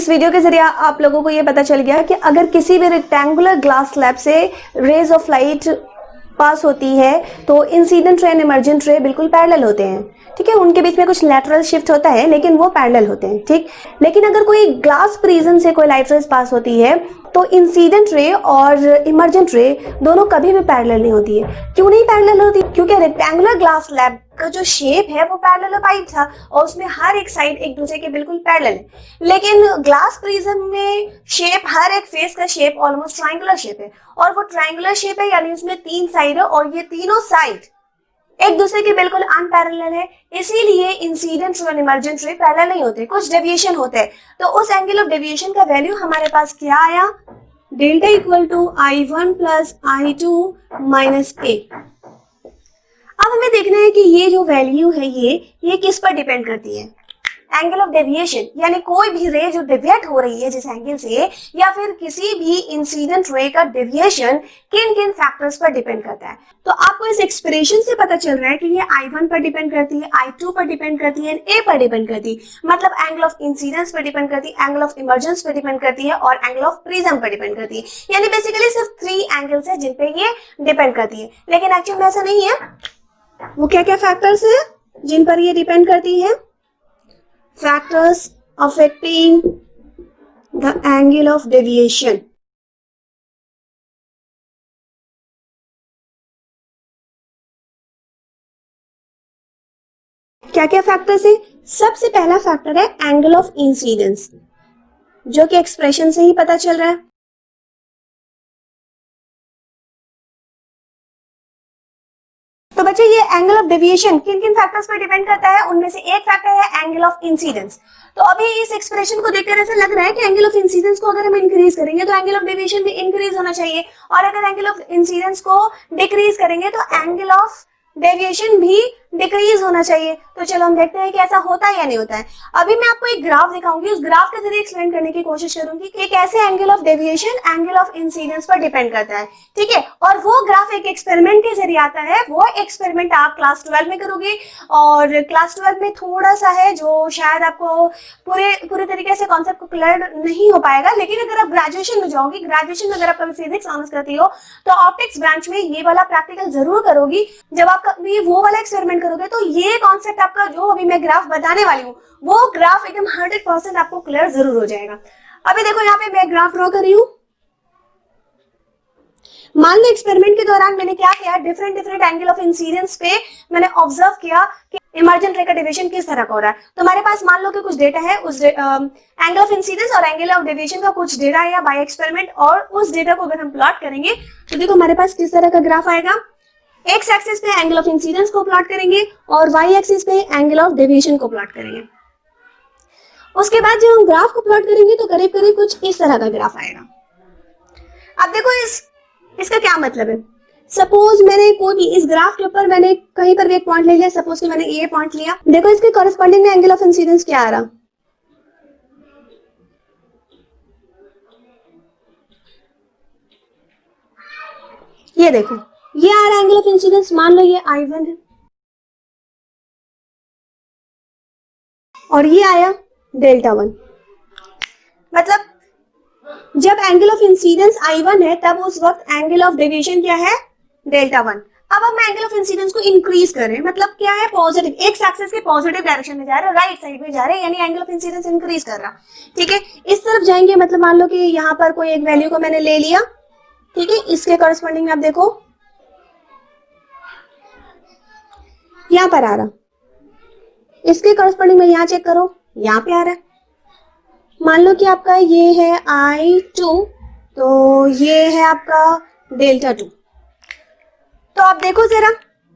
इस वीडियो के जरिए आप लोगों को ये पता चल गया कि अगर किसी भी रेक्टेंगुलर ग्लास स्लैब से रेज ऑफ लाइट पास होती है तो इंसिडेंट रे एंड इमर्जेंट रे बिल्कुल पैरेलल होते हैं। ठीक है, उनके बीच में कुछ लैटरल शिफ्ट होता है लेकिन वो पैरेलल होते हैं। ठीक, लेकिन अगर कोई ग्लास प्रिज्म से कोई लाइट रेज पास होती है तो इंसिडेंट रे और इमर्जेंट रे दोनों कभी भी पैरेलल नहीं होती है। क्यों नहीं पैरेलल होती? क्योंकि रेक्टेंगुलर ग्लास स्लैब का जो शेप है वो पैरेलल पाइप था और उसमें हर एक साइड एक दूसरे के बिल्कुल पैरेलल है। लेकिन ग्लास प्रिज्म में शेप, हर एक फेस का शेप ऑलमोस्ट ट्रायंगुलर शेप है और वो ट्रायंगुलर शेप है, यानी उसमें 3 साइड है और ये तीनों साइड एक दूसरे के बिल्कुल अनपैरेलल है। इसीलिए इंसिडेंट रे और इमर्जेंट रे पैरेलल नहीं होते, कुछ डेविएशन होते हैं। तो उस एंगल ऑफ डेविएशन का वैल्यू हमारे पास क्या आया? Delta equal to I1 plus I2 minus A। अब हमें देखना है कि ये जो वैल्यू है ये किस पर डिपेंड करती है? एंगल ऑफ डेविएशन, यानी कोई भी रे जो डेविएट हो रही है जिस एंगल से, या फिर किसी भी इंसिडेंट रे का डेविएशन किन किन फैक्टर्स पर डिपेंड करता है। तो आपको इस एक्सप्रेशन से पता चल रहा है कि ये I1 पर डिपेंड करती है, I2 पर डिपेंड करती है, A पर डिपेंड करती है। मतलब एंगल ऑफ इंसिडेंस पर डिपेंड करती है, एंगल ऑफ इमर्जेंस पर डिपेंड करती है और एंगल ऑफ प्रिज्म पर डिपेंड करती है। यानी बेसिकली सिर्फ 3 एंगल्स है जिन पे ये डिपेंड करती है। लेकिन एक्चुअली में ऐसा नहीं है। वो क्या क्या फैक्टर्स है जिन पर ये डिपेंड करती है? Factors affecting the angle of deviation. क्या क्या फैक्टर्स है? सबसे पहला फैक्टर है एंगल ऑफ इंसिडेंस, जो कि एक्सप्रेशन से ही पता चल रहा है। तो बच्चे, ये एंगल ऑफ डेविएशन किन किन फैक्टर्स पर डिपेंड करता है? उनमें से एक फैक्टर है एंगल ऑफ इंसिडेंस। तो अभी इस एक्सप्रेशन को देखकर ऐसा लग रहा है कि एंगल ऑफ इंसिडेंस को अगर हम इंक्रीज करेंगे तो एंगल ऑफ डेविएशन भी इंक्रीज होना चाहिए, और अगर एंगल ऑफ इंसिडेंस को डिक्रीज करेंगे तो एंगल ऑफ डेविएशन भी डिक्रीज होना चाहिए। तो चलो हम देखते हैं कि ऐसा होता है या नहीं होता है। अभी मैं आपको एक ग्राफ दिखाऊंगी, उस ग्राफ के जरिए एक्सप्लेन करने की कोशिश करूंगी कि कैसे angle of deviation angle of incidence पर डिपेंड करता है। ठीक है, और वो ग्राफ एक एक्सपेरिमेंट के जरिए आता है। वो एक्सपेरिमेंट आप क्लास 12 में करोगे, और क्लास 12 में थोड़ा सा है जो शायद आपको पूरे तरीके से कॉन्सेप्ट को क्लियर नहीं हो पाएगा। लेकिन अगर आप ग्रेजुएशन में जाओगी, ग्रेजुएशन में अगर आप कभी फिजिक्स ऑनर्स करती हो तो ऑप्टिक्स ब्रांच में ये वाला प्रैक्टिकल जरूर करोगी। जब आप कभी वो वाला एक्सपेरिमेंट करोगे तो ये कॉन्सेप्ट आपका, जो अभी मैं ग्राफ बताने वाली हूँ, वो ग्राफ एकदम 100% आपको क्लियर जरूर हो जाएगा। अभी देखो यहाँ पे मैं ग्राफ ड्रॉ कर रही हूँ। मान लो एक्सपेरिमेंट के दौरान मैंने क्या किया, डिफरेंट एंगल ऑफ इंसिडेंस पे मैंने ऑब्जर्व किया कि इमर्जेंट रे का डेविएशन किस तरह का हो रहा है। तो हमारे पास मान लो कि कुछ डेटा है, उस एंगल ऑफ इंसिडेंस और एंगल ऑफ डेविएशन का कुछ डेटा है बाय एक्सपेरिमेंट, और उस डेटा को अगर हम प्लॉट करेंगे तो देखो हमारे पास किस तरह का ग्राफ आएगा। एक्स एक्सिस पे एंगल ऑफ इंसिडेंस को प्लॉट करेंगे और वाई एक्सिस पे एंगल ऑफ डेविएशन को प्लॉट करेंगे। उसके बाद जब हम ग्राफ को प्लॉट करेंगे तो करीब करीब कुछ इस तरह का ग्राफ आएगा। अब देखो इसका क्या मतलब है। सपोज मैंने कोई भी इस ग्राफ के ऊपर मैंने कहीं पर भी एक पॉइंट ले लिया, सपोज कि मैंने ये पॉइंट लिया। देखो इसके कॉरेस्पॉन्डिंग में एंगल ऑफ इंसिडेंस क्या आ रहा, ये देखो ये आ रहा एंगल ऑफ इंसिडेंस। मान लो ये I1 है और ये आया डेल्टा 1। मतलब जब एंगल ऑफ इंसिडेंस I1 है तब उस वक्त एंगल ऑफ डेविएशन क्या है? डेल्टा 1। अब हम एंगल ऑफ इंसिडेंस को इंक्रीज कर रहे हैं, मतलब क्या है? पॉजिटिव, एक्स एक्सिस के पॉजिटिव डायरेक्शन में जा रहे हैं, राइट साइड में जा रहे हैं, यानी एंगल ऑफ इंसिडेंस इंक्रीज कर रहा। ठीक है, इस तरफ जाएंगे, मतलब मान लो कि यहाँ पर कोई एक वैल्यू को मैंने ले लिया। ठीक है, इसके कॉरेस्पॉन्डिंग में आप देखो यहाँ पर आ रहा, इसके कॉरेस्पॉन्डिंग में यहाँ चेक करो, यहाँ पे आ रहा है। मान लो कि आपका ये है I2, तो ये है आपका डेल्टा 2। तो आप देखो जरा,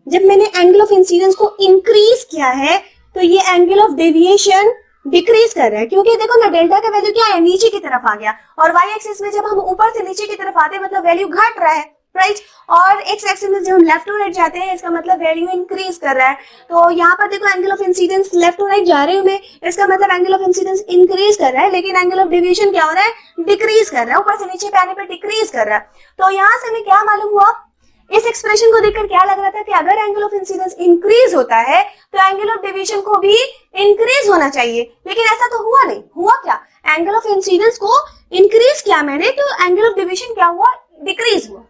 जब मैंने एंगल ऑफ इंसिडेंस को इंक्रीज किया है तो ये एंगल ऑफ डेविएशन डिक्रीज कर रहा है, क्योंकि देखो ना डेल्टा का वैल्यू क्या है? नीचे की तरफ आ गया, और वाई एक्सिस में जब हम ऊपर से नीचे की तरफ आते हैं मतलब वैल्यू घट रहा है, राइट। और एक्स एक्सिस में जब हम लेफ्ट टू राइट जाते हैं इसका मतलब वैल्यू इंक्रीज कर रहा है। तो यहाँ पर देखो angle of incidence left to right जा रहे हूँ मैं, इसका मतलब एंगल ऑफ इंसिडेंस इंक्रीज कर रहा है, लेकिन एंगल ऑफ डेविएशन क्या हो रहा है? डिक्रीज कर रहा है, ऊपर से नीचे पे आने पर डिक्रीज कर रहा है। तो यहाँ से हमें क्या मालूम हुआ? इस एक्सप्रेशन को देखकर क्या लग रहा था कि अगर एंगल ऑफ इंसिडेंस इंक्रीज होता है तो एंगल ऑफ डेविएशन को भी इंक्रीज होना चाहिए, लेकिन ऐसा तो हुआ नहीं। हुआ क्या, एंगल ऑफ इंसिडेंस को इंक्रीज किया मैंने तो एंगल ऑफ डेविएशन क्या हुआ, डिक्रीज हुआ।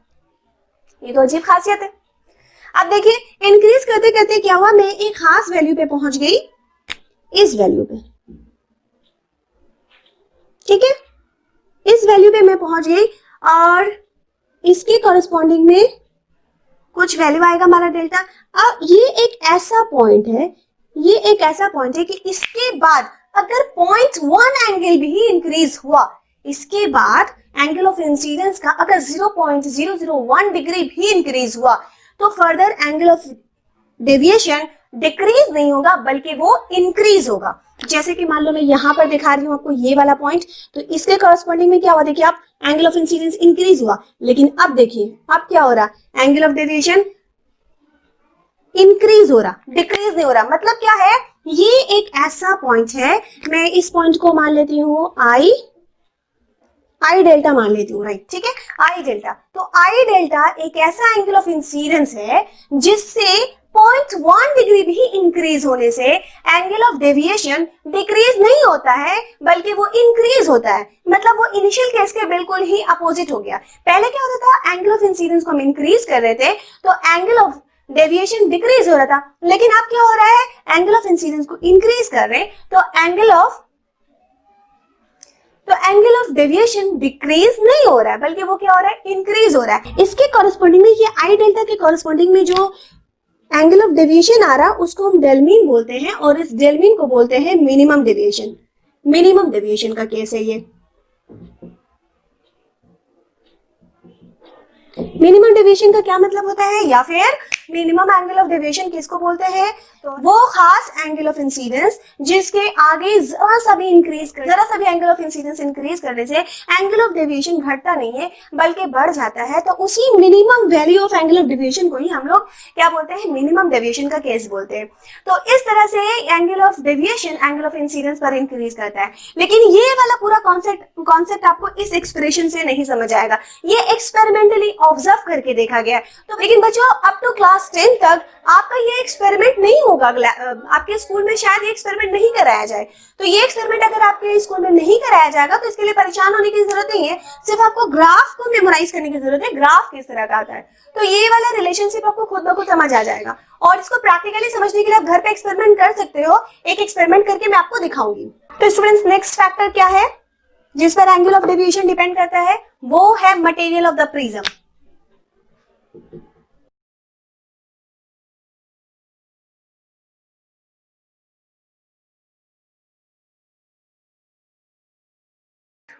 ये तो अजीब खासियत है। अब देखिए इंक्रीज करते करते क्या हुआ, मैं एक खास वैल्यू पे पहुंच गई, इस वैल्यू पे, ठीक है, इस वैल्यू पे मैं पहुंच गई और इसके कॉरेस्पॉन्डिंग में कुछ वैल्यू आएगा हमारा डेल्टा। अब ये एक ऐसा पॉइंट है, ये एक ऐसा पॉइंट है कि इसके बाद अगर 0.1 एंगल भी इंक्रीज हुआ, इसके बाद एंगल ऑफ इंसिडेंस का अगर 0.001 डिग्री भी इंक्रीज हुआ तो further angle of deviation decrease नहीं होगा बल्कि वो इंक्रीज होगा। जैसे कि मान लो मैं यहां पर दिखा रही हूं आपको ये वाला पॉइंट, तो इसके कॉरेस्पॉन्डिंग में क्या हुआ, देखिए आप, एंगल ऑफ इंसिडेंस इंक्रीज हुआ, लेकिन अब देखिए अब क्या हो रहा, एंगल ऑफ डेविएशन इंक्रीज हो रहा, डिक्रीज नहीं हो रहा। मतलब क्या है, ये एक ऐसा पॉइंट है, मैं इस पॉइंट को मान लेती हूँ आई डेल्टा मान लेती हूँ, राइट, ठीक है, आई डेल्टा। तो आई डेल्टा एक ऐसा एंगल ऑफ इंसिडेंस है जिससे 0.1 डिग्री भी इंक्रीज होने से एंगल ऑफ डेविएशन डिक्रीज नहीं होता है बल्कि वो इंक्रीज होता है। मतलब वो इनिशियल केस के बिल्कुल ही अपोजिट हो गया। पहले क्या होता था, एंगल ऑफ इंसिडेंस को हम इंक्रीज कर रहे थे तो एंगल ऑफ डेविएशन डिक्रीज हो रहा था, लेकिन अब क्या हो रहा है, एंगल ऑफ इंसिडेंस को इंक्रीज कर रहे हैं तो एंगल ऑफ डेविएशन डिक्रीज नहीं हो रहा है बल्कि वो क्या हो रहा है, इंक्रीज हो रहा है। इसके कॉरेस्पॉन्डिंग में, ये आई डेल्टा के कॉरेस्पॉन्डिंग में जो एंगल ऑफ डेविएशन आ रहा उसको हम डेल्मीन बोलते हैं और इस डेल्मीन को बोलते हैं मिनिमम डेविएशन। मिनिमम डेविएशन का केस है ये। मिनिमम डेविएशन का क्या मतलब होता है, या फिर मिनिमम एंगल ऑफ डेविएशन किसको बोलते हैं, तो वो खास एंगल ऑफ इंसिडेंस जिसके आगे जरा सा भी एंगल ऑफ इंसिडेंस इंक्रीज करने से एंगल ऑफ डेविएशन घटता नहीं है बल्कि बढ़ जाता है, तो उसी minimum value of angle of deviation को ही हम लोग क्या बोलते हैं, मिनिमम डेविएशन का केस बोलते हैं। तो इस तरह से angle of deviation angle of incidence पर इंक्रीज करता है। लेकिन ये वाला पूरा कॉन्सेप्ट आपको इस एक्सप्रेशन से नहीं समझ आएगा, ये एक्सपेरिमेंटली ऑब्जर्व करके देखा गया। तो लेकिन बच्चों अप टू क्लास 10 तक आपका ये एक्सपेरिमेंट नहीं होगा, आपके स्कूल में शायद ये एक्सपेरिमेंट नहीं कराया जाए। तो ये एक्सपेरिमेंट अगर आपके स्कूल में नहीं कराया जाएगा तो इसके लिए परेशान होने की जरूरत नहीं है, सिर्फ आपको ग्राफ को मेमोराइज करने की जरूरत है, ग्राफ किस तरह का आता है। तो ये वाला रिलेशनशिप आपको खुद ब खुद समझ आ जाएगा और इसको प्रैक्टिकली समझने के लिए आप घर पे एक्सपेरिमेंट कर सकते हो। एक एक्सपेरिमेंट करके मैं आपको दिखाऊंगी। तो स्टूडेंट्स नेक्स्ट फैक्टर क्या है जिस पर एंगल ऑफ डेविएशन डिपेंड करता है, वो है मटेरियल ऑफ द प्रिज्म।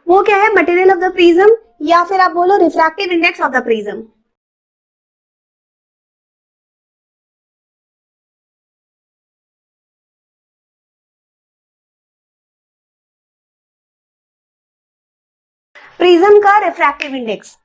वो क्या है, मटेरियल ऑफ द प्रिज्म, या फिर आप बोलो refractive index of the prism. Prism का रिफ्रैक्टिव इंडेक्स,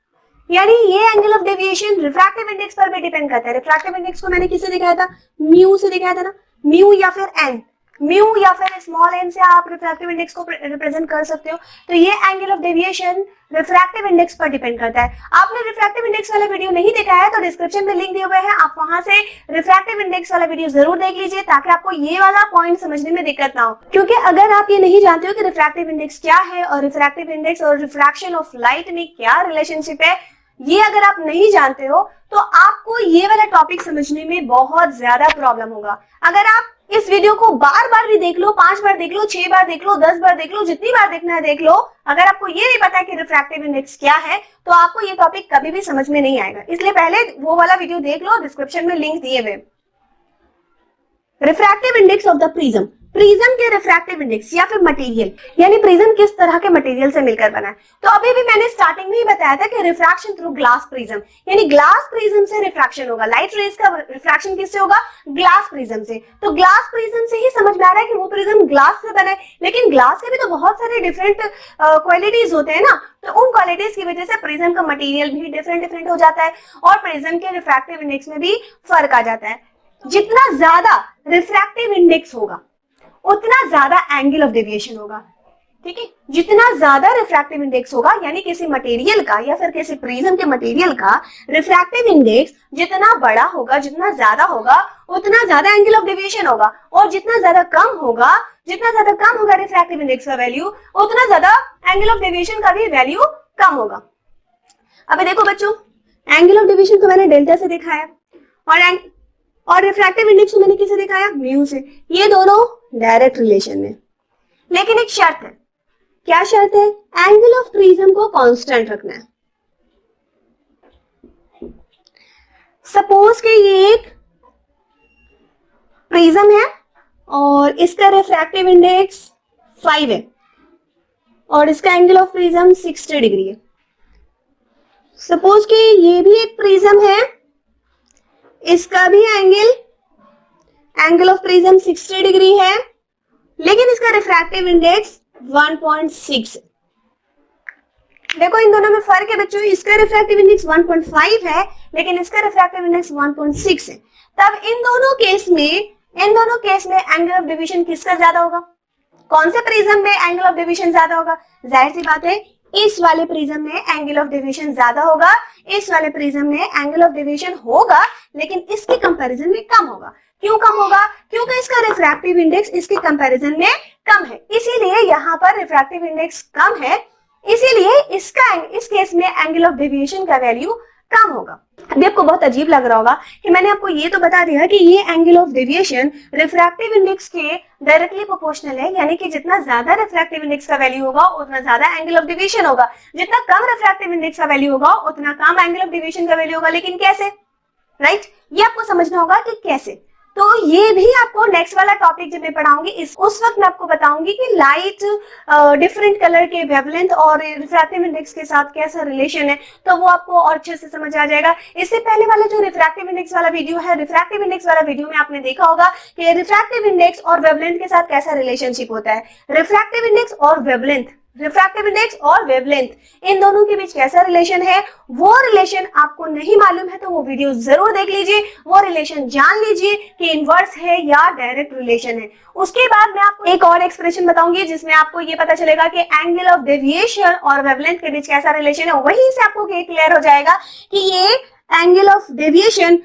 यानी ये angle of deviation refractive index पर भी डिपेंड करता है। रिफ्रैक्टिव इंडेक्स को मैंने किससे दिखाया था, म्यू से दिखाया था ना, म्यू या फिर एन, म्यू या फिर स्मॉल एन से आप रिफ्रैक्टिव इंडेक्स को रिप्रेजेंट कर सकते हो। तो ये angle of deviation refractive index पर डिपेंड करता है। आपने रिफ्रैक्टिव इंडेक्स वाला वीडियो नहीं देखा है तो डिस्क्रिप्शन में लिंक दिए हुए हैं, आप वहां से रिफ्रैक्टिव इंडेक्स वाला वीडियो जरूर देख लीजिए ताकि आपको ये वाला पॉइंट समझने में दिक्कत ना हो। क्योंकि अगर आप ये नहीं जानते हो कि रिफ्रैक्टिव इंडेक्स क्या है और रिफ्रैक्टिव इंडेक्स और रिफ्रैक्शन ऑफ लाइट में क्या रिलेशनशिप है, ये अगर आप नहीं जानते हो तो आपको ये वाला टॉपिक समझने में बहुत ज्यादा प्रॉब्लम होगा। अगर आप इस वीडियो को बार बार भी देख लो, 5 बार देख लो, 6 बार देख लो, 10 बार देख लो, जितनी बार देखना है देख लो, अगर आपको ये नहीं पता कि रिफ्रैक्टिव इंडेक्स क्या है तो आपको ये टॉपिक कभी भी समझ में नहीं आएगा। इसलिए पहले वो वाला वीडियो देख लो, डिस्क्रिप्शन में लिंक दिए हुए। Refractive index of the prism, prism के रिफ्रैक्टिव इंडेक्स या फिर मटेरियल, यानी प्रिज्म किस तरह के मटेरियल से मिलकर बना है। तो अभी भी मैंने स्टार्टिंग में ही बताया था कि रिफ्रैक्शन थ्रू ग्लास प्रिज्म, यानी ग्लास प्रिज्म से रिफ्रैक्शन होगा। लाइट रेज का रिफ्रैक्शन किससे होगा, ग्लास प्रिज्म से। तो ग्लास प्रिज्म से ही समझ में आ रहा है कि वो प्रिज्म ग्लास से बना है, लेकिन ग्लास के भी तो बहुत सारे डिफरेंट क्वालिटीज होते हैं ना, तो उन क्वालिटीज की वजह से प्रिज्म का मटेरियल भी डिफरेंट हो जाता है और प्रिज्म के रिफ्रैक्टिव इंडेक्स में भी फर्क आ जाता है। जितना ज्यादा रिफ्रैक्टिव इंडेक्स होगा उतना ज्यादा एंगल ऑफ डेविएशन होगा। ठीक है। जितना ज्यादा रिफ्रैक्टिव इंडेक्स होगा, यानी किसी मटेरियल का या फिर किसी प्रिज्म के मटेरियल का रिफ्रैक्टिव इंडेक्स जितना बड़ा होगा, जितना ज्यादा होगा, उतना ज्यादा एंगल ऑफ डेविएशन होगा। और जितना ज्यादा कम होगा रिफ्रैक्टिव इंडेक्स का वैल्यू, उतना ज्यादा एंगल ऑफ डेविएशन का भी वैल्यू कम होगा। अभी देखो बच्चों, एंगल ऑफ डेविएशन को मैंने डेल्टा से दिखाया और रिफ्रैक्टिव इंडेक्स को मैंने किसे दिखाया, म्यू से। ये दोनों डायरेक्ट रिलेशन में, लेकिन एक शर्त है। क्या शर्त है? एंगल ऑफ प्रिज्म को कांस्टेंट रखना है। सपोज कि ये एक प्रिज्म है और इसका रिफ्रैक्टिव इंडेक्स 5 है और इसका एंगल ऑफ प्रिज्म 60 डिग्री है। सपोज कि ये भी एक प्रिज्म है, इसका भी एंगल ऑफ प्रिज्म 60 डिग्री है, लेकिन इसका रिफ्रैक्टिव इंडेक्स 1.6 है। देखो इन दोनों में फर्क है बच्चों, इसका रिफ्रैक्टिव इंडेक्स 1.5 है लेकिन इसका रिफ्रैक्टिव इंडेक्स 1.6 है। तब इन दोनों केस में एंगल ऑफ डेविएशन किसका ज्यादा होगा? कौन से प्रिज्म में एंगल ऑफ डेविएशन ज्यादा होगा? जाहिर सी बात है, इस वाले प्रिज्म में एंगल ऑफ डेविएशन ज्यादा होगा, इस वाले प्रिज्म में एंगल ऑफ डेविएशन होगा लेकिन इसके कंपैरिजन में कम होगा। क्यों कम होगा? क्योंकि इसका रिफ्रैक्टिव इंडेक्स इसके कंपैरिजन में कम है, इसीलिए यहाँ पर रिफ्रैक्टिव इंडेक्स कम है, इसीलिए इस केस में एंगल ऑफ डेविएशन का वैल्यू कम होगा। अभी आपको बहुत अजीब लग रहा होगा कि मैंने आपको ये तो बता दिया कि ये angle of deviation refractive index के डायरेक्टली प्रोपोर्शनल है, यानी कि जितना ज्यादा रिफ्रैक्टिव इंडेक्स का वैल्यू होगा उतना ज्यादा एंगल ऑफ डेविएशन होगा, जितना कम रिफ्रैक्टिव इंडेक्स का वैल्यू होगा उतना कम एंगल ऑफ डेविएशन का वैल्यू होगा। लेकिन कैसे? राइट, ये आपको समझना होगा कि कैसे। तो ये भी आपको नेक्स्ट वाला टॉपिक जब मैं पढ़ाऊंगी उस वक्त मैं आपको बताऊंगी कि लाइट डिफरेंट कलर के वेवलेंथ और रिफ्रैक्टिव इंडेक्स के साथ कैसा रिलेशन है, तो वो आपको और अच्छे से समझ आ जाएगा। इससे पहले वाला जो रिफ्रैक्टिव इंडेक्स वाला वीडियो है, रिफ्रैक्टिव इंडेक्स वाला वीडियो में आपने देखा होगा कि रिफ्रैक्टिव इंडेक्स और वेवलेंथ के साथ कैसा रिलेशनशिप होता है। रिफ्रैक्टिव इंडेक्स और वेवलेंथ इन दोनों के बीच कैसा रिलेशन है, वो रिलेशन आपको नहीं मालूम है तो वो वीडियो जरूर देख लीजिए, वो रिलेशन जान लीजिए कि इनवर्स है या डायरेक्ट रिलेशन है। उसके बाद मैं आपको एक और एक्सप्रेशन बताऊंगी जिसमें आपको ये पता चलेगा कि एंगल ऑफ डेविएशन और वेवलेंथ के बीच कैसा रिलेशन है। वहीं से आपको ये क्लियर हो जाएगा कि ये एंगल ऑफ डेविएशन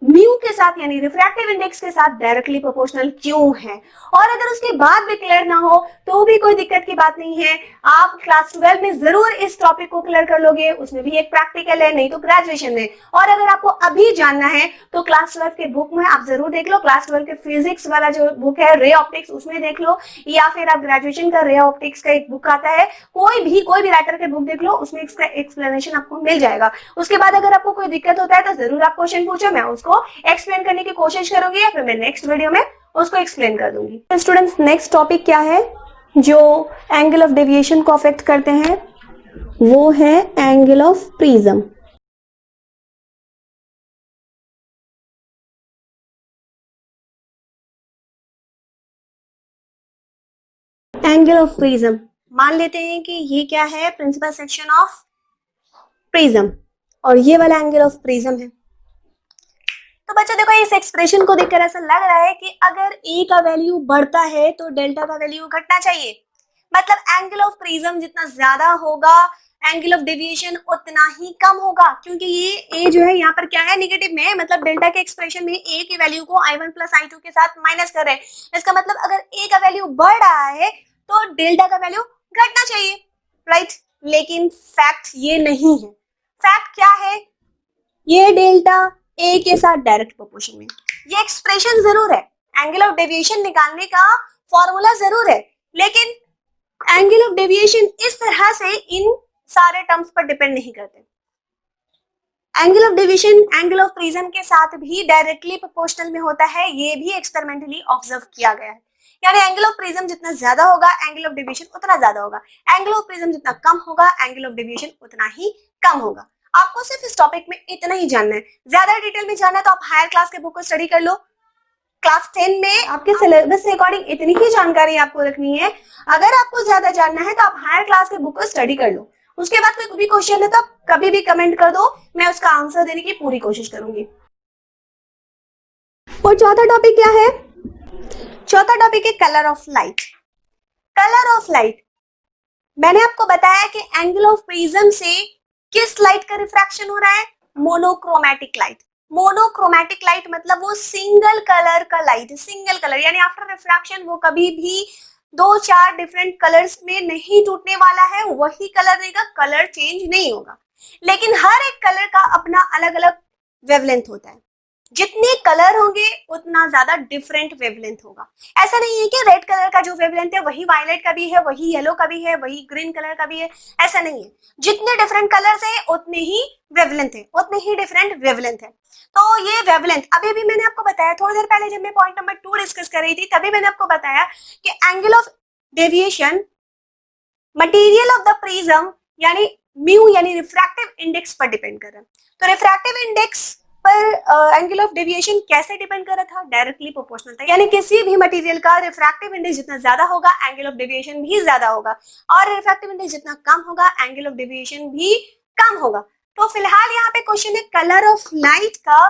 म्यू के साथ यानी रिफ्रैक्टिव इंडेक्स के साथ डायरेक्टली प्रोपोर्शनल क्यों है। और अगर उसके बाद भी क्लियर ना हो तो भी कोई दिक्कत की बात नहीं है, आप क्लास 12 में जरूर इस टॉपिक को क्लियर कर लोगे, उसमें भी एक प्रैक्टिकल है, नहीं तो ग्रेजुएशन में। और अगर आपको अभी जानना है तो क्लास 12 के बुक में आप जरूर देख लो, क्लास 12 के फिजिक्स वाला जो बुक है रे ऑप्टिक्स, उसमें देख लो, या फिर आप ग्रेजुएशन का रे ऑप्टिक्स का एक बुक आता है, कोई भी राइटर के बुक देख लो, उसमें इसका एक्सप्लेनेशन आपको मिल जाएगा। उसके बाद अगर आपको कोई दिक्कत होता है तो जरूर आप क्वेश्चन पूछो, मैं उसको एक्सप्लेन करने की कोशिश करूंगी या फिर मैं नेक्स्ट वीडियो में उसको एक्सप्लेन कर दूंगी। स्टूडेंट्स, नेक्स्ट टॉपिक क्या है जो एंगल ऑफ डेविएशन को अफेक्ट करते हैं, वो है angle of prism. Angle of prism, मान लेते हैं कि ये क्या है, प्रिंसिपल सेक्शन ऑफ प्रिज्म, और ये वाला एंगल ऑफ प्रिज्म है। तो बच्चों देखो, इस एक्सप्रेशन को देखकर ऐसा लग रहा है कि अगर ए का वैल्यू बढ़ता है तो डेल्टा का वैल्यू घटना चाहिए। मतलब एंगल ऑफ प्रिज्म जितना ज्यादा होगा एंगल ऑफ डेविएशन उतना ही कम होगा, क्योंकि ये ए जो है यहाँ पर क्या है, नेगेटिव में है। मतलब डेल्टा के एक्सप्रेशन में ए की वैल्यू को i1 प्लस i2 के साथ माइनस कर रहे हैं। इसका मतलब अगर ए का वैल्यू बढ़ रहा है तो डेल्टा का वैल्यू घटना चाहिए, राइट। लेकिन फैक्ट ये नहीं है। फैक्ट क्या है, ये डेल्टा ए के साथ डायरेक्ट प्रोपोर्शन में। ये एक्सप्रेशन जरूर है, एंगल ऑफ डेविएशन निकालने का फॉर्मूला जरूर है, लेकिन एंगल ऑफ डेविएशन इस तरह से इन सारे टर्म्स पर डिपेंड नहीं करते। Angle of deviation angle of prism के साथ भी डायरेक्टली प्रोपोर्शनल में होता है, ये भी एक्सपेरिमेंटली ऑब्जर्व किया गया है। यानी एंगल ऑफ प्रिज्म जितना ज्यादा होगा एंगल ऑफ डेविएशन उतना ज्यादा होगा, एंगल ऑफ प्रिज्म जितना कम होगा एंगल ऑफ डेविएशन उतना ही कम होगा। आपको सिर्फ इस टॉपिक में इतना ही जानना है, ज्यादा डिटेल में जानना है तो आप हायर क्लास के बुक को स्टडी कर लो। क्लास 10 में आपके सिलेबस के अकॉर्डिंग इतनी ही जानकारी आपको रखनी है। अगर आपको ज्यादा जानना है तो आप हायर क्लास के बुक को स्टडी कर लो। उसके बाद कोई भी क्वेश्चन है तो आप कभी भी कमेंट कर दो, मैं उसका आंसर देने की पूरी कोशिश करूंगी। और चौथा टॉपिक क्या है, चौथा टॉपिक है colour of light. Colour of light मैंने आपको बताया कि एंगल ऑफ प्रिज्म से किस लाइट का रिफ्रैक्शन हो रहा है, मोनोक्रोमैटिक लाइट। मोनोक्रोमैटिक लाइट मतलब वो सिंगल कलर का लाइट, सिंगल कलर यानी आफ्टर रिफ्रैक्शन वो कभी भी दो चार डिफरेंट कलर्स में नहीं टूटने वाला है, वही कलर रहेगा, कलर चेंज नहीं होगा। लेकिन हर एक कलर का अपना अलग अलग वेवलेंथ होता है, जितने कलर होंगे उतना ज्यादा डिफरेंट वेवलेंथ होगा। ऐसा नहीं है कि रेड कलर का जो वेवलेंथ है वही वायलेट का भी है, वही येलो का भी है, वही ग्रीन कलर का भी है, ऐसा नहीं है। जितने डिफरेंट कलर्स है उतने ही वेवलेंथ है, उतने ही डिफरेंट वेवलेंथ है। तो ये वेवलेंथ अभी भी मैंने आपको बताया, थोड़ी देर पहले जब मैं पॉइंट नंबर 2 डिस्कस कर रही थी तभी मैंने आपको बताया कि angle of deviation material of the prism यानी म्यू यानी रिफ्रैक्टिव इंडेक्स पर डिपेंड कर रहा है। तो रिफ्रैक्टिव इंडेक्स पर एंगल ऑफ डेविएशन कैसे डिपेंड कर रहा था, डायरेक्टली प्रोपोर्शनल था। यानी किसी भी मटेरियल का रिफ्रैक्टिव इंडेक्स जितना ज्यादा होगा एंगल ऑफ डेविएशन भी ज्यादा होगा, और रिफ्रैक्टिव इंडेक्स जितना कम होगा एंगल ऑफ डेविएशन भी कम होगा। तो फिलहाल यहाँ पे क्वेश्चन है कलर ऑफ लाइट का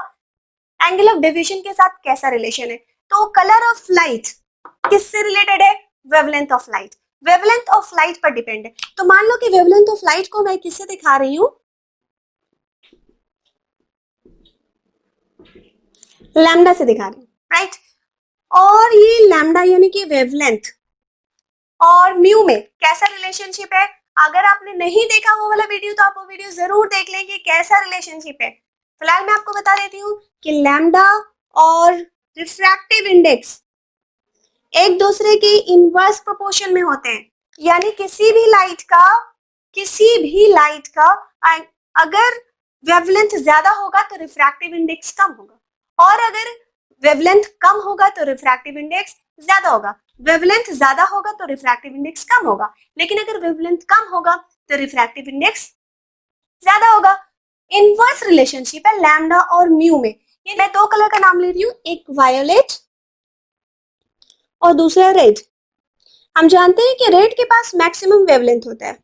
एंगल ऑफ डेविएशन के साथ कैसा रिलेशन है। तो कलर ऑफ लाइट किससे रिलेटेड है, wavelength of light, wavelength of light पर डिपेंड है। तो मान लो कि वेवलेंथ ऑफ लाइट को मैं किससे दिखा रही हूं, लैम्डा से दिखा रही हूँ, राइट। और ये लैम्डा यानी कि वेवलेंथ और म्यू में कैसा रिलेशनशिप है, अगर आपने नहीं देखा वो वाला वीडियो तो आप वो वीडियो जरूर देख लें कि कैसा रिलेशनशिप है। फिलहाल मैं आपको बता देती हूँ कि लैम्डा और रिफ्रैक्टिव इंडेक्स एक दूसरे के इनवर्स प्रोपोर्शन में होते हैं। यानी किसी भी लाइट का अगर वेवलेंथ ज्यादा होगा तो रिफ्रैक्टिव इंडेक्स कम होगा, और अगर वेवलेंथ कम होगा तो रिफ्रैक्टिव इंडेक्स ज्यादा होगा। वेवलेंथ ज्यादा होगा तो रिफ्रैक्टिव इंडेक्स कम होगा, लेकिन अगर वेवलेंथ कम होगा तो रिफ्रैक्टिव इंडेक्स ज्यादा होगा। इनवर्स रिलेशनशिप है लैम्डा और म्यू में। ये मैं दो कलर का नाम ले रही हूँ, एक वायोलेट और दूसरा रेड। हम जानते हैं कि रेड के पास मैक्सिमम वेवलेंथ होता है,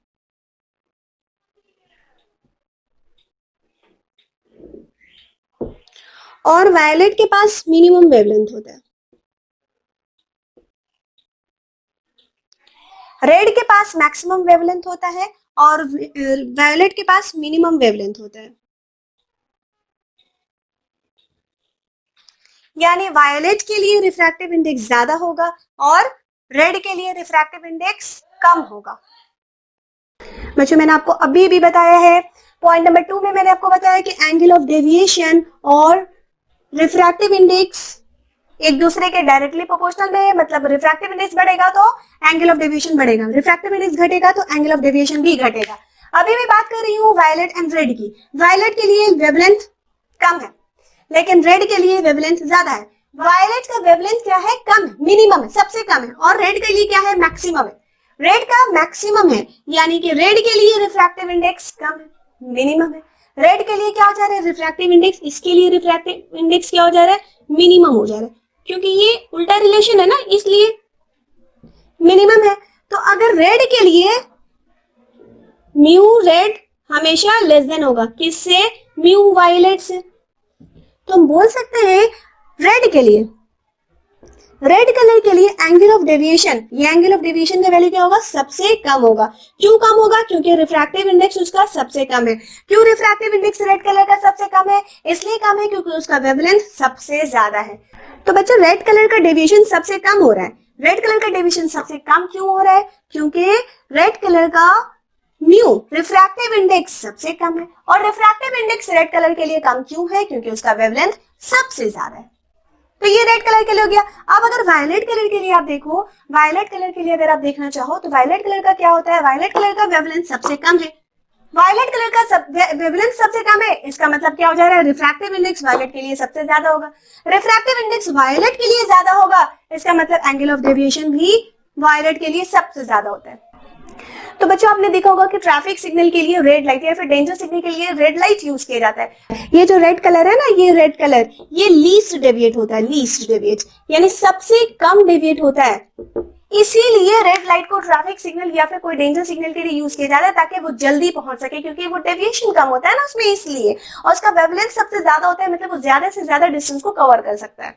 और वायलेट के पास मिनिमम वेवलेंथ होता है। रेड के पास मैक्सिमम वेवलेंथ होता है और वायलेट के पास मिनिमम वेवलेंथ होता है। यानी वायलेट के लिए रिफ्रैक्टिव इंडेक्स ज्यादा होगा और रेड के लिए रिफ्रैक्टिव इंडेक्स कम होगा। बच्चों मैंने आपको अभी भी बताया है, पॉइंट नंबर 2 में मैंने आपको बताया कि एंगल ऑफ डेविएशन और रिफ्रैक्टिव इंडेक्स एक दूसरे के डायरेक्टली प्रोपोर्शनल में, मतलब रिफ्रैक्टिव इंडेक्स बढ़ेगा तो एंगल ऑफ डेविएशन बढ़ेगा, रिफ्रैक्टिव इंडेक्स घटेगा तो एंगल ऑफ डेविएशन भी घटेगा। अभी मैं बात कर रही हूँ वायलेट एंड रेड की। वायलेट के लिए वेवलेंथ कम है लेकिन रेड के लिए वेवलेंथ ज्यादा है। वायलेट का वेवलेंथ क्या है, कम है, मिनिमम है, सबसे कम है, और रेड के लिए क्या है, मैक्सिमम है। रेड का मैक्सिमम है, यानी कि रेड के लिए रिफ्रैक्टिव इंडेक्स कम है, मिनिमम है। रेड के लिए क्या हो जा रहा है, रिफ्रैक्टिव इंडेक्स, इसके लिए रिफ्रैक्टिव इंडेक्स क्या हो जा रहा है, मिनिमम हो जा रहा है, क्योंकि ये उल्टा रिलेशन है ना, इसलिए मिनिमम है। तो अगर रेड के लिए म्यू रेड हमेशा लेस देन होगा, किससे, म्यू वायलेट से। तो हम बोल सकते हैं रेड के लिए, रेड कलर के लिए एंगल ऑफ डेविएशन, ये एंगल ऑफ डेविएशन का वैल्यू क्या होगा, सबसे कम होगा। क्यों कम होगा, क्योंकि रिफ्रैक्टिव इंडेक्स उसका सबसे कम है। क्यों रिफ्रैक्टिव इंडेक्स रेड कलर का सबसे कम है, इसलिए कम है क्योंकि उसका वेवलेंथ सबसे ज्यादा है। तो बच्चों रेड कलर का डेविएशन सबसे कम हो रहा है। रेड कलर का डेविएशन सबसे कम क्यों हो रहा है, क्योंकि रेड कलर का म्यू रिफ्रैक्टिव इंडेक्स सबसे कम है, और रिफ्रैक्टिव इंडेक्स रेड कलर के लिए कम क्यों है, क्योंकि उसका वेवलेंथ सबसे ज्यादा है। तो ये रेड कलर के लिए हो गया। अब अगर वायलेट कलर के लिए आप देखो, वायलेट कलर के लिए अगर आप देखना चाहो तो वायलेट कलर का क्या होता है, वायलेट कलर का वेवलेंथ सबसे कम है। वायलेट कलर का वेवलेंथ सबसे कम है, इसका मतलब क्या हो जा रहा है, रिफ्रैक्टिव इंडेक्स वायलेट के लिए सबसे ज्यादा होगा। रिफ्रैक्टिव इंडेक्स वायलेट के लिए ज्यादा होगा, इसका मतलब एंगल ऑफ डेविएशन भी वायलेट के लिए सबसे ज्यादा होता है। तो बच्चों आपने देखा होगा कि ट्रैफिक सिग्नल के लिए रेड लाइट या फिर डेंजर सिग्नल के लिए रेड लाइट यूज किया जाता है। ये जो रेड कलर है ना, ये रेड कलर, ये लीस्ट डेविएट होता है, लीस्ट डेविएट यानी सबसे कम डेविएट होता है। इसीलिए रेड लाइट को ट्रैफिक सिग्नल या फिर कोई डेंजर सिग्नल के लिए यूज किया जाता है, ताकि वो जल्दी पहुंच सके, क्योंकि वो डेविएशन कम होता है ना उसमें, इसलिए, और उसका वेवलेंथ सबसे ज्यादा होता है, मतलब वो ज्यादा से ज्यादा डिस्टेंस को कवर कर सकता है।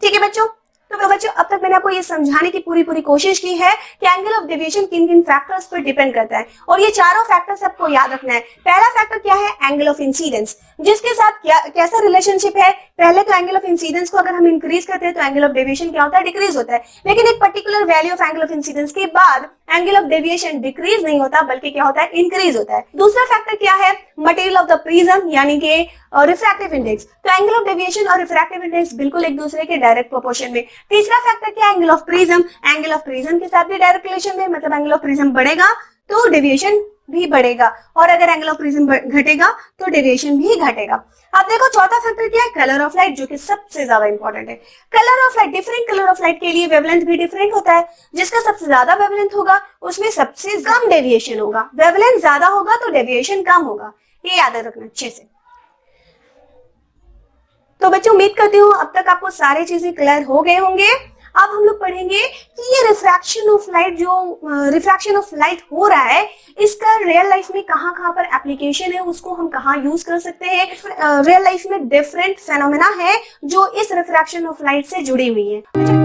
ठीक है बच्चों, तो बच्चों अब तक मैंने आपको ये समझाने की पूरी कोशिश की है कि एंगल ऑफ डेविएशन किन किन फैक्टर्स पर डिपेंड करता है, और ये चारों फैक्टर्स आपको याद रखना है। पहला फैक्टर क्या है? एंगल ऑफ इंसिडेंस, जिसके साथ कैसा रिलेशनशिप है? पहले तो एंगल ऑफ इंसिडेंस को अगर हम इंक्रीज करते हैं तो एंगल ऑफ डेविएशन क्या होता है? डिक्रीज होता है। लेकिन एक particular value of angle of incidence के बाद एंगल ऑफ डेविएशन डिक्रीज नहीं होता, बल्कि क्या होता है? इंक्रीज होता है। दूसरा फैक्टर क्या है? मटेरियल ऑफ द प्रिज्म यानी कि रिफ्रैक्टिव इंडेक्स। तो एंगल ऑफ डेविएशन और रिफ्रैक्टिव इंडेक्स बिल्कुल एक दूसरे के डायरेक्ट प्रोपोर्शन में। तीसरा फैक्टर क्या है? Angle of prism. Angle of prism के साथ भी डायरेक्ट रिलेशन में, मतलब एंगल ऑफ प्रिज्म बढ़ेगा तो डेविएशन भी बढ़ेगा, और अगर एंगल ऑफ प्रिज्म घटेगा तो डेविएशन भी घटेगा। अब देखो चौथा फैक्टर क्या है? कलर ऑफ लाइट, जो कि सबसे ज्यादा इंपॉर्टेंट है। Colour of light, different colour of light के लिए वेवलेंथ भी डिफरेंट होता है। जिसका सबसे ज्यादा वेवलेंथ होगा उसमें सबसे कम डेविएशन होगा, वेवलेंथ ज्यादा होगा तो डेविएशन कम होगा। ये याद रखना अच्छे से। तो बच्चों उम्मीद करती हूँ अब तक आपको सारी चीजें क्लियर हो गए होंगे। अब हम लोग पढ़ेंगे कि ये रिफ्रैक्शन ऑफ लाइट, जो रिफ्रैक्शन ऑफ लाइट हो रहा है, इसका रियल लाइफ में कहाँ कहाँ पर एप्लीकेशन है, उसको हम कहाँ यूज कर सकते हैं। रियल लाइफ में डिफरेंट फेनोमेना है जो इस रिफ्रैक्शन ऑफ लाइट से जुड़ी हुई है।